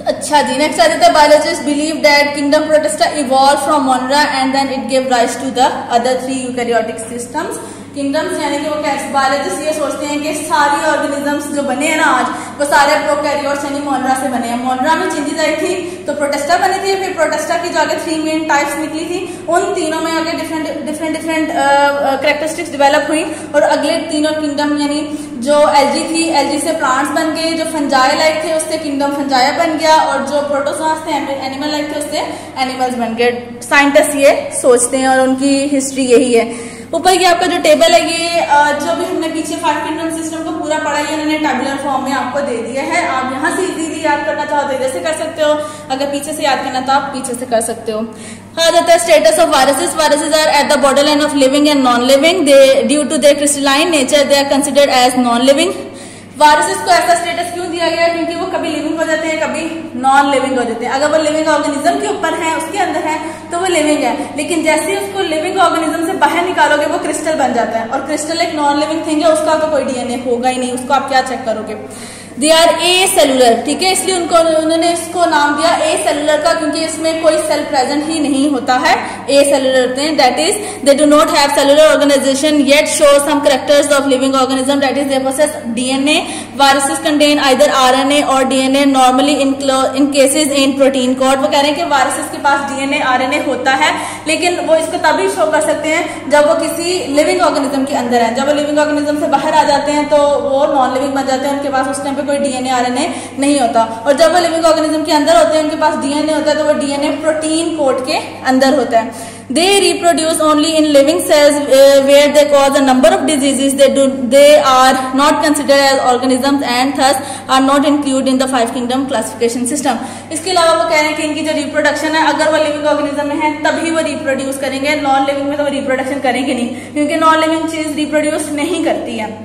अच्छा जी, नेक्स्ट आ जाता है biologist believe that kingdom Protista evolve from Monera and then it give rise to the other 3 eukaryotic systems. Kingdoms यानी कि वो बायोलॉजिस्ट ये सोचते हैं कि सारी ऑर्गेनिजम्स जो बने हैं ना आज, वो सारे प्रोकैरियोट्स यानी मोनरा से बने हैं। मोनरा में चेंजेस आई थी तो प्रोटेस्टा बनी थी, फिर प्रोटेस्टा की जो आगे 3 मेन टाइप्स निकली थी, उन तीनों में आगे डिफरेंट कैरेक्टरिस्टिक्स डेवलप हुई और अगले तीनों किंगडम यानी जो एल्जी थी, एल्जी से प्लांट्स बन गए, जो फंजाई लाइक थे उससे किंगडम फंजाई बन गया और जो प्रोटोजोआस थे एनिमल लाइक थे उससे एनिमल्स बन गए। साइंटिस्ट ये सोचते हैं और उनकी हिस्ट्री यही है। ऊपर की आपका जो टेबल है ये जो भी हमने पीछे 5 किंगडम सिस्टम को पूरा पढ़ा है उन्होंने टेबुलर फॉर्म में आपको दे दिया है। आप यहाँ से इजीली याद करना चाहो तो इधर से कर सकते हो, अगर पीछे से याद करना तो आप पीछे से कर सकते हो। आ जाता है status of viruses. Viruses are at the border line of living and non living. They due to their crystalline nature they are considered as non living. Viruses को ऐसा स्टेटस क्यों दिया गया? क्योंकि वो कभी लिविंग हो जाते हैं, कभी नॉन लिविंग हो जाते हैं। अगर वो लिविंग ऑर्गेनिज्म के ऊपर है, उसके अंदर है, तो वो लिविंग है, लेकिन जैसे ही उसको लिविंग ऑर्गेनिज्म से बाहर निकालोगे वो क्रिस्टल बन जाता है। और क्रिस्टल एक नॉन लिविंग थिंग है, उसका तो कोई डीएनए होगा ही नहीं, उसको आप क्या चेक करोगे। दे आर ए सेलुलर, ठीक है, इसलिए उन्होंने इसको नाम दिया ए सेलुलर का, क्योंकि इसमें कोई सेल प्रेजेंट ही नहीं होता है, ए सेलुलर होते हैं। That is they do not have cellular organization yet show some characters of living organism, that is they possess DNA. Viruses contain either RNA और DNA normally in cases in protein code. वो कह रहे हैं कि viruses के पास DNA RNA होता है, लेकिन वो इसको तभी शो कर सकते हैं जब वो किसी लिविंग ऑर्गेनिज्म के अंदर है। जब वो लिविंग ऑर्गेनिज्म से बाहर आ जाते हैं तो वो नॉन लिविंग बन जाते हैं, उनके पास उस टाइम पे कोई डीएनए आरएनए नहीं होता। और जब वो लिविंग ऑर्गेनिज्म के अंदर होते हैं, उनके पास डीएनए होता है, तो वो डीएनए प्रोटीन कोट के अंदर होता है। They reproduce only in living cells where they cause a number of diseases. They are not considered as organisms and thus are not included in the 5 kingdom classification system. इसके अलावा वो कह रहे हैं कि इनकी जो रिप्रोडक्शन है, अगर वो लिविंग ऑर्गेनिज्म में है तभी वो रिप्रोड्यूस करेंगे, नॉन लिविंग में तो वो रिप्रोडक्शन करेंगे नहीं, क्योंकि नॉन लिविंग चीज रिप्रोड्यूस नहीं करती है।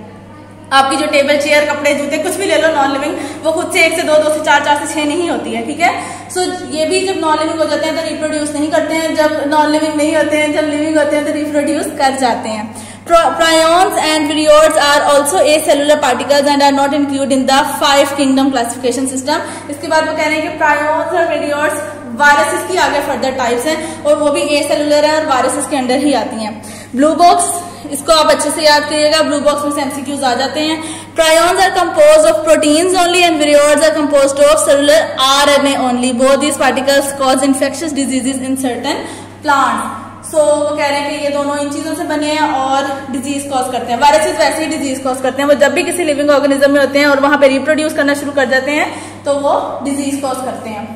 आपकी जो टेबल चेयर कपड़े जूते कुछ भी ले लो नॉन लिविंग, वो खुद से 1 से 2, 2 से 4, 4 से 6 नहीं होती है, ठीक है। सो ये भी जब नॉन लिविंग हो जाते हैं तो रिप्रोड्यूस नहीं करते हैं, जब नॉन लिविंग नहीं होते हैं, जब लिविंग होते हैं तो रिप्रोड्यूस कर जाते हैं। Prions and virions are also acellular particles and are not included in the 5 kingdom classification system. इसके बाद वो कह रहे हैं कि प्रायोन्स और विरियोन्स वायरसेस की आगे फर्दर टाइप्स हैं और वो भी एसेलुलर है और वायरसेस के अंडर ही आती हैं। ब्लू बॉक्स, इसको आप अच्छे से याद करिएगा, ब्लू बॉक्स में से एमसीक्यूज आ जाते हैं। Prions are composed of proteins only and virions are composed of cellular RNA only. Both these particles cause infectious diseases in certain plants. सो वो कह रहे हैं कि ये दोनों इन चीजों से बने हैं और डिजीज कॉज करते हैं। वायरसेस वैसे ही डिजीज कॉज करते हैं, वो जब भी किसी लिविंग ऑर्गेनिज्म में होते हैं और वहां पे रिप्रोड्यूस करना शुरू कर जाते हैं तो वो डिजीज कॉज करते हैं।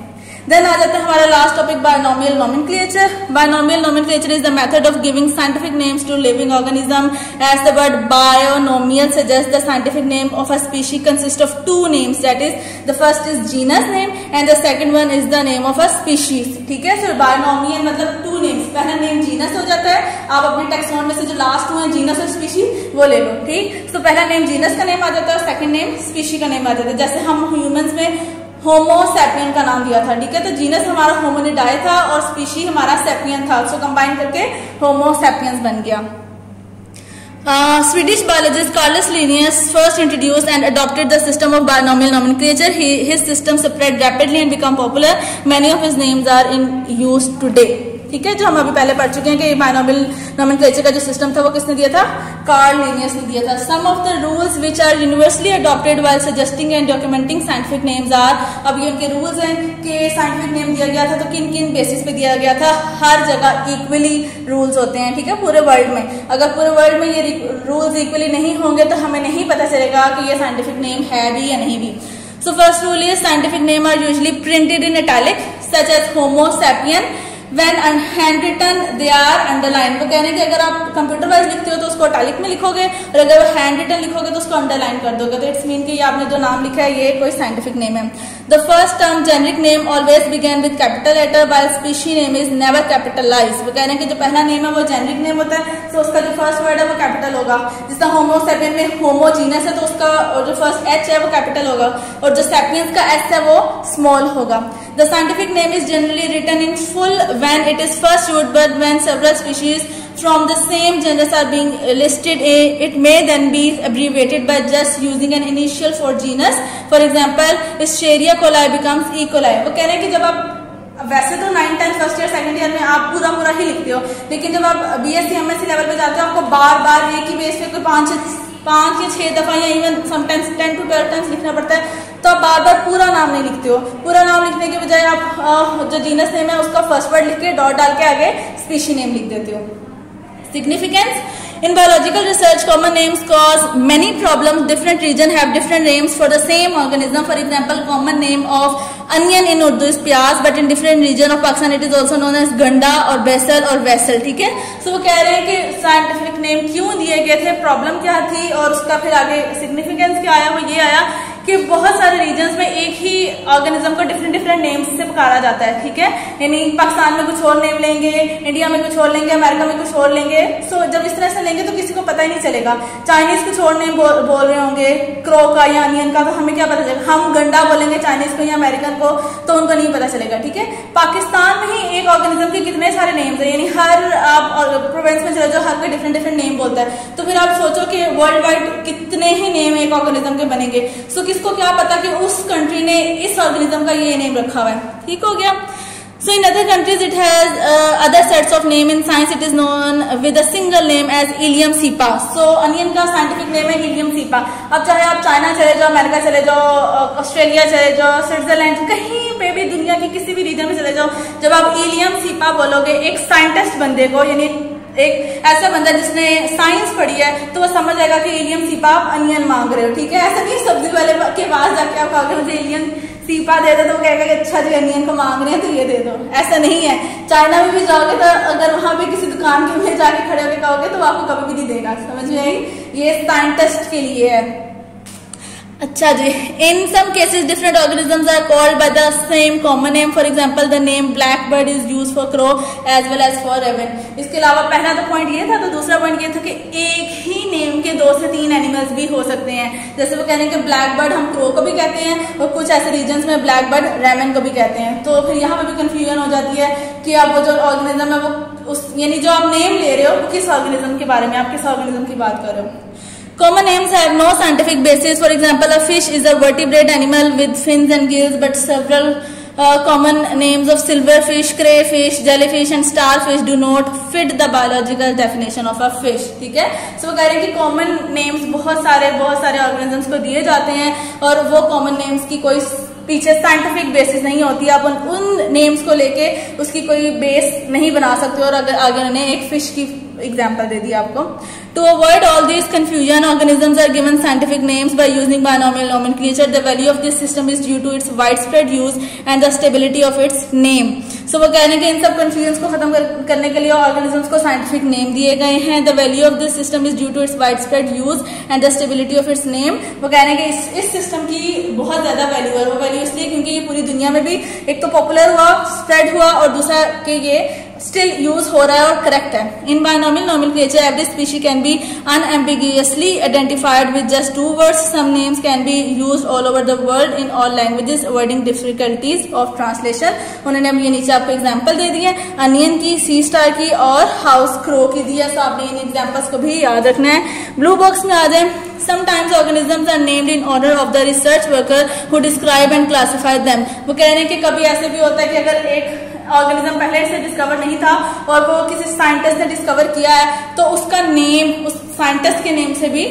देन आ जाता है हमारा last topic, binomial nomenclature. Binomial nomenclature is the method of giving scientific names to living organism. As the word binomial suggest the scientific name of a species consist of 2 names, that is the first is genus name and the second one is the name of a species, ठीक है। सो binomial मतलब 2 names, पहला name genus हो जाता है, आप अपने taxon में से जो लास्ट हुए जीनस और स्पीशीज वो ले लो, ठीक। तो पहला नेम जीनस का नेम आ जाता है और सेकंड नेम स्पीशी का नेम आ जाता है। जैसे हम ह्यूमंस में होमो सैपियन का नाम दिया था, ठीक है, तो जीनस हमारा होमोनिडाई था और स्पीशी हमारा सैपियन था, सो कंबाइन करके होमो सैपियंस बन गया। Swedish biologist Carlos Linnaeus first introduced and adopted the system of binomial nomenclature. His system spread rapidly and became popular. Many of his names are in use today. ठीक है, जो हम अभी पहले पढ़ चुके हैं कि बायनोमियल नोमेनक्लेचर का जो सिस्टम था वो किसने दिया था, कार्ल लिनियस ने दिया था। Some of the rules which are universally adopted while suggesting and documenting scientific names are, अब ये उनके रूल्स हैं कि साइंटिफिक नेम दिया गया था तो किन किन बेसिस पे दिया गया था। हर जगह इक्वली रूल्स होते हैं, ठीक है, पूरे वर्ल्ड में। अगर पूरे वर्ल्ड में ये रूल्स इक्वली नहीं होंगे तो हमें नहीं पता चलेगा कि ये साइंटिफिक नेम है भी या नहीं भी। So first rule is scientific name are usually printed in italic such as Homo sapien When handwritten they are underlined। तो कहने कि अगर आप कंप्यूटर वाइज लिखते हो तो उसको इटैलिक में लिखोगे और अगर वो हैंड रिटन लिखोगे तो उसको अंडरलाइन कर दोगे, तो इट्स मीन कि ये आपने जो नाम लिखा है ये कोई साइंटिफिक नेम है। The first term generic name always begin with capital letter while species name is never capitalised. वो कहने कि जो पहला नेम है वो जेनरिक नेम होता है, तो उसका जो फर्स्ट वर्ड है वो कैपिटल होगा। जिसका होमो सैपियन में होमो जीनस है तो उसका जो फर्स्ट एच है वो कैपिटल होगा और जो सैपियंस का एस है वो स्मॉल होगा। The scientific name is generally written in full when it is first used, but when several species from the same genus are being listed, it may then be abbreviated by just using an initial for genus. For example, Escherichia coli becomes E. coli। वो कह रहे हैं कि जब आप वैसे तो 9th 10th first year second year में आप पूरा ही लिखते हो, लेकिन जब आप बीएससी एमएससी लेवल पे जाते हो आपको बार एक ही बेस पे कोई 5 या 6 दफा या इवन समटाइम्स 10 to 12 टाइम्स लिखना पड़ता है, तो आप बार पूरा नाम नहीं लिखते हो। पूरा नाम लिखने के बजाय आप जो जीनस नेम है उसका फर्स्ट वर्ड लिख के डॉट डाल के आगे स्पीशी नेम लिख देते हो। Significance in biological research common names cause many problems. Different regions have different names for the same organism. For example, common name of onion in Urdu is प्याज, but in different region of Pakistan it is also known as गंडा और basal और vessel, ठीक है। सो वो कह रहे हैं कि साइंटिफिक नेम क्यों दिए गए थे, प्रॉब्लम क्या थी और उसका फिर आगे सिग्निफिकेंस क्या आया, वो ये आया कि बहुत सारे रीजन्स में एक ही ऑर्गेनिज्म को डिफरेंट नेम्स से पुकारा जाता है, ठीक है। यानी पाकिस्तान में कुछ और नेम लेंगे, इंडिया में कुछ और लेंगे, अमेरिका में कुछ और लेंगे। सो जब इस तरह से लेंगे तो किसी को पता ही नहीं चलेगा। चाइनीज कुछ और नेम बोल रहे होंगे क्रो का या अनियन का, तो हमें क्या पता चलेगा। हम गंडा बोलेंगे चाइनीज को या अमेरिकन को तो उनको नहीं पता चलेगा, ठीक है। पाकिस्तान में ही एक ऑर्गेनिज्म के कितने सारे नेम्स है, यानी हर आप प्रोविंस में चले जाओ हर कोई डिफरेंट नेम बोलता है, तो फिर आप सोचो कि वर्ल्ड वाइड कितने ही नेम एक ऑर्गेनिज्म के बनेंगे। सो किसको क्या पता कि उस कंट्री ने इस ऑर्गेनिज्म का ये नेम रखा हुआ है, ठीक हो गया। So in other countries it has other sets of name. In science it is known with a single name as Ilium cepa. So onion का scientific name है Ilium cepa। अब चाहे आप चाइना चले जाओ, अमेरिका चले जाओ, ऑस्ट्रेलिया चले जाओ, स्विट्जरलैंड, कहीं पे भी दुनिया के किसी भी रीजन में चले जाओ, जब आप Ilium cepa बोलोगे एक साइंटिस्ट बंदे को, यानी एक ऐसा बंदा जिसने साइंस पढ़ी है तो वो समझ जाएगा कि एलियम सीपा आप अनियन मांग रहे हो, ठीक है। ऐसा नहीं सब्जी वाले के पास जाके आप कहोगे मुझे एलियन सीपा दे दो तो वो कहेगा कि अच्छा जी अनियन को मांग रहे हैं तो ये दे दो, ऐसा नहीं है। चाइना में भी जाओगे तो अगर वहां पे किसी दुकान के में जाके खड़े होकर कहोगे तो वो आपको कभी भी नहीं देगा, समझ में आई। ये साइंटिस्ट के लिए है। अच्छा जी, in some cases different organisms are called by the same common name. For example the name black bird is used for crow as well as for raven. इसके अलावा पहला तो पॉइंट ये था, तो दूसरा पॉइंट ये था कि एक ही नेम के 2 से 3 एनिमल्स भी हो सकते हैं। जैसे वो कह रहे हैं कि ब्लैक बर्ड हम क्रो को भी कहते हैं और कुछ ऐसे रीजन में ब्लैक बर्ड रेवन को भी कहते हैं। तो फिर यहाँ पे भी कंफ्यूजन हो जाती है कि अब वो जो ऑर्गेनिज्म है वो उस यानी जो आप नेम ले रहे हो वो किस ऑर्गेनिज्म के बारे में, आप किस ऑर्गेनिज्म की बात कर रहे हो। Common names have no scientific basis. For example, a fish is a vertebrate animal with fins and gills, but several common names of silverfish, crayfish, jellyfish and starfish do not fit the biological definition of a fish. ठीक है, so वो कह रहे हैं कि common names बहुत सारे organisms को दिए जाते हैं और वो कॉमन नेम्स की कोई पीछे साइंटिफिक बेसिस नहीं होती। आप उन नेम्स को लेके उसकी कोई बेस नहीं बना सकते। और अगर आगे उन्होंने एक फिश की एग्जाम्पल दे दी आपको। To avoid all this confusion, organisms are given scientific names by using binomial nomenclature. The value of this system is due to its widespread use and the stability of its name. So वो कहने के इन सब confusions को खत्म करने के लिए organisms को scientific name दिए गए हैं. The value of this system is due to its widespread use and the stability of its name. वो कहने के इस system की बहुत ज्यादा वैल्यू है. वो वैल्यू इसलिए क्योंकि ये पूरी दुनिया में भी एक तो पॉपुलर हुआ, स्प्रेड हुआ और दूसरा कि ये स्टिल यूज हो रहा है और करेक्ट है. In binomial nomenclature every species can be unambiguously identified with just 2 words. Some names can be used all over the world in all languages, avoiding difficulties of translation. उन्होंने अब ये नीचे आपको एग्जांपल दे दिए, अनियन की, सी star की और house crow की दी है. सो आपने इन एग्जांपल्स को भी याद रखना है. ब्लू बॉक्स में आ जाए. Sometimes organisms are named in honor of the research worker who describe and classify them. वो कह रहे हैं कि कभी ऐसे भी होता है कि अगर एक ऑर्गेनिज्म पहले से डिस्कवर नहीं था और वो किसी साइंटिस्ट ने डिस्कवर किया है तो उसका नेम उस साइंटिस्ट के नेम से भी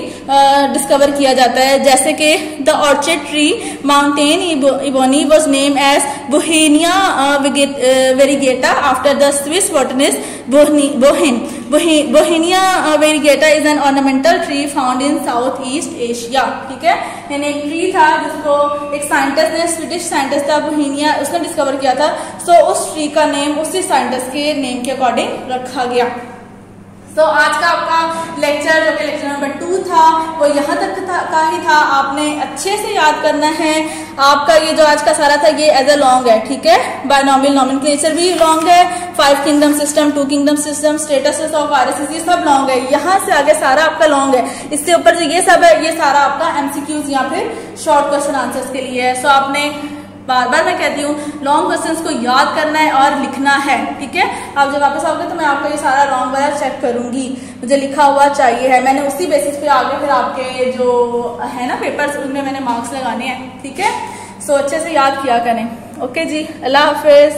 डिस्कवर किया जाता है. जैसे कि the orchid tree mountain ebony was name as Bauhinia variegata after the Swiss botanist Bauhinia variegata is an ornamental tree found in South East Asia. ठीक है, यानी एक ट्री था जिसको एक साइंटिस्ट ने, स्वीडिश साइंटिस्ट था बोहेनिया, उसने डिस्कवर किया था. सो उस ट्री का नेम उसी साइंटिस्ट के नेम के अकॉर्डिंग रखा गया. तो आज का आपका लेक्चर जो कि लेक्चर नंबर 2 था वो यहाँ तक का ही था. आपने अच्छे से याद करना है. आपका ये जो आज का सारा था ये एज ए लॉन्ग है. ठीक है, बायनॉमियल नोमेनक्लेचर भी लॉन्ग है, 5 kingdom system, 2 kingdom system, status of RSS, ये सब लॉन्ग है. यहाँ से आगे सारा आपका लॉन्ग है. इससे ऊपर जो ये सब है ये सारा आपका एमसीक्यूज या फिर शॉर्ट क्वेश्चन आंसर्स के लिए है. सो आपने बार बार मैं कहती हूँ लॉन्ग क्वेश्चंस को याद करना है और लिखना है. ठीक है, आप जब वापस आओगे तो मैं आपका ये सारा लॉन्ग वाला चेक करूंगी, मुझे लिखा हुआ चाहिए है. मैंने उसी बेसिस पे आगे फिर आपके जो है ना पेपर्स उनमें मैंने मार्क्स लगाने हैं. ठीक है, सो अच्छे से याद किया करें. ओके जी, अल्लाह हाफिज.